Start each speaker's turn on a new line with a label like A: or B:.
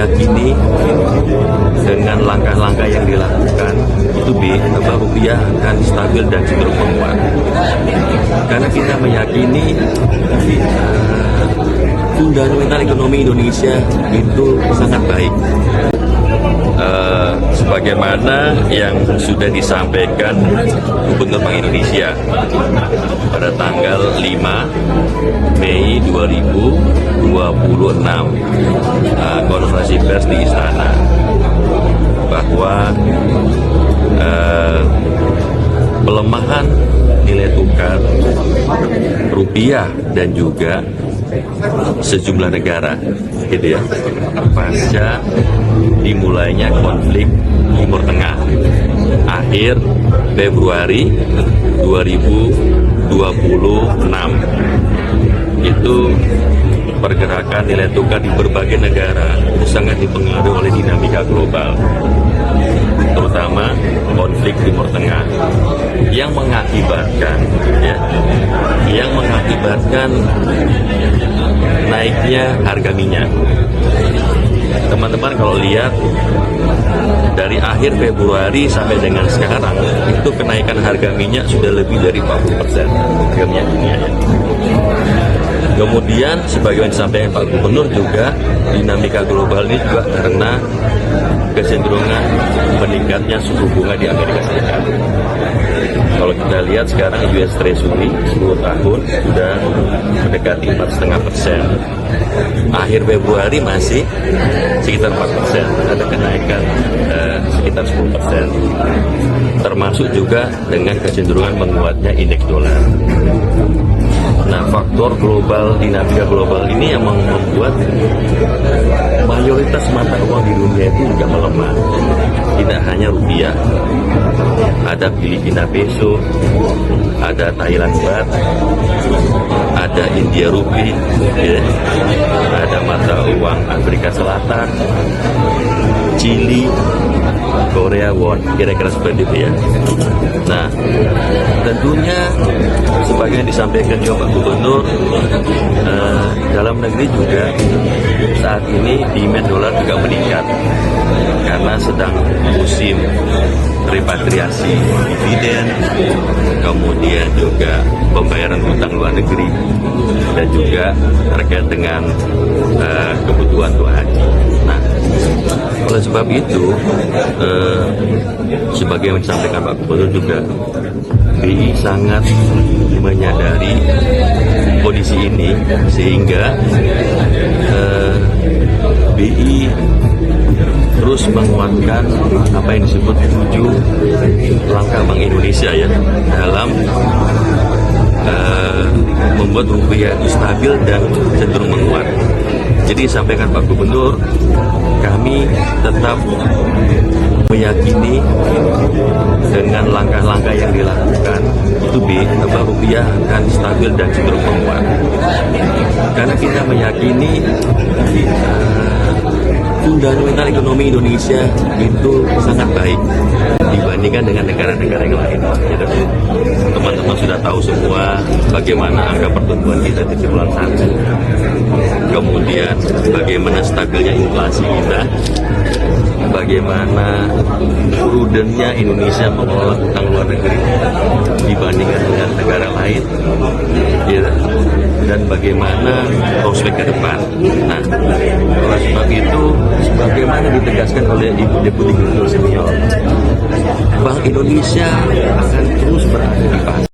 A: meyakini dengan langkah-langkah yang dilakukan itu bahwa rupiah akan stabil dan cenderung menguat. Karena kita meyakini fundamental ekonomi Indonesia itu sangat baik. Sebagaimana yang sudah disampaikan Gubernur Bank Indonesia pada tanggal 5 Mei 2026 konferensi pers di Istana, bahwa pelemahan nilai tukar rupiah dan juga sejumlah negara gitu ya, pasca dimulainya konflik Timur Tengah akhir Februari 2026 itu pergerakan nilai tukar di berbagai negara itu sangat dipengaruhi oleh dinamika global, terutama konflik Timur Tengah yang mengakibatkan naiknya harga minyak. Teman-teman kalau lihat dari akhir Februari sampai dengan sekarang itu kenaikan harga minyak sudah lebih dari 40% harga minyak dunia ya. Kemudian sebagaimana disampaikan Pak Gubernur juga, dinamika global ini juga karena kecenderungan meningkatnya suku bunga di Amerika Serikat. Kalau kita lihat sekarang US Treasury 10 tahun sudah mendekati 4,5%. Akhir Februari masih sekitar 4%, ada kenaikan sekitar 10%. Termasuk juga dengan kecenderungan menguatnya indeks dolar. Nah, faktor global, dinamika global ini yang membuat mayoritas mata uang di dunia itu juga melemah. Tidak hanya rupiah, ada Filipina peso, ada Thailand baht, ada India rupee, ya, ada mata uang Afrika Selatan, Chili, Korea won, kira-kira seperti itu ya. Nah, tentunya sebagaimana disampaikan juga Pak Gubernur, dalam negeri juga saat ini demand dolar juga meningkat karena sedang musim repatriasi dividen, kemudian juga pembayaran hutang luar negeri, dan juga terkait dengan kebutuhan untuk haji. Nah, oleh sebab itu, sebagai yang disampaikan Pak Gubernur juga, BI sangat menyadari kondisi ini, sehingga BI terus menguatkan apa yang disebut 7 langkah Bank Indonesia ya, dalam membuat rupiah itu stabil dan cenderung menguat. Jadi sampaikan Pak Gubernur, kami tetap meyakini dengan langkah-langkah yang dilakukan itu bahwa rupiah akan stabil dan cenderung menguat. Karena kita meyakini fundamental ekonomi Indonesia itu sangat baik dibandingkan dengan negara-negara yang lain. Teman-teman sudah tahu semua bagaimana angka pertumbuhan kita di triwulan 1, kemudian bagaimana stabilnya inflasi kita, bagaimana prudennya Indonesia mengelola hutang luar negeri dibandingkan dengan negara lain, ya, dan bagaimana prospek ke depan. Nah, oleh sebab itu, sebagaimana ditegaskan oleh Ibu Deputi Gubernur Senior, Bank Indonesia akan terus beraktivitas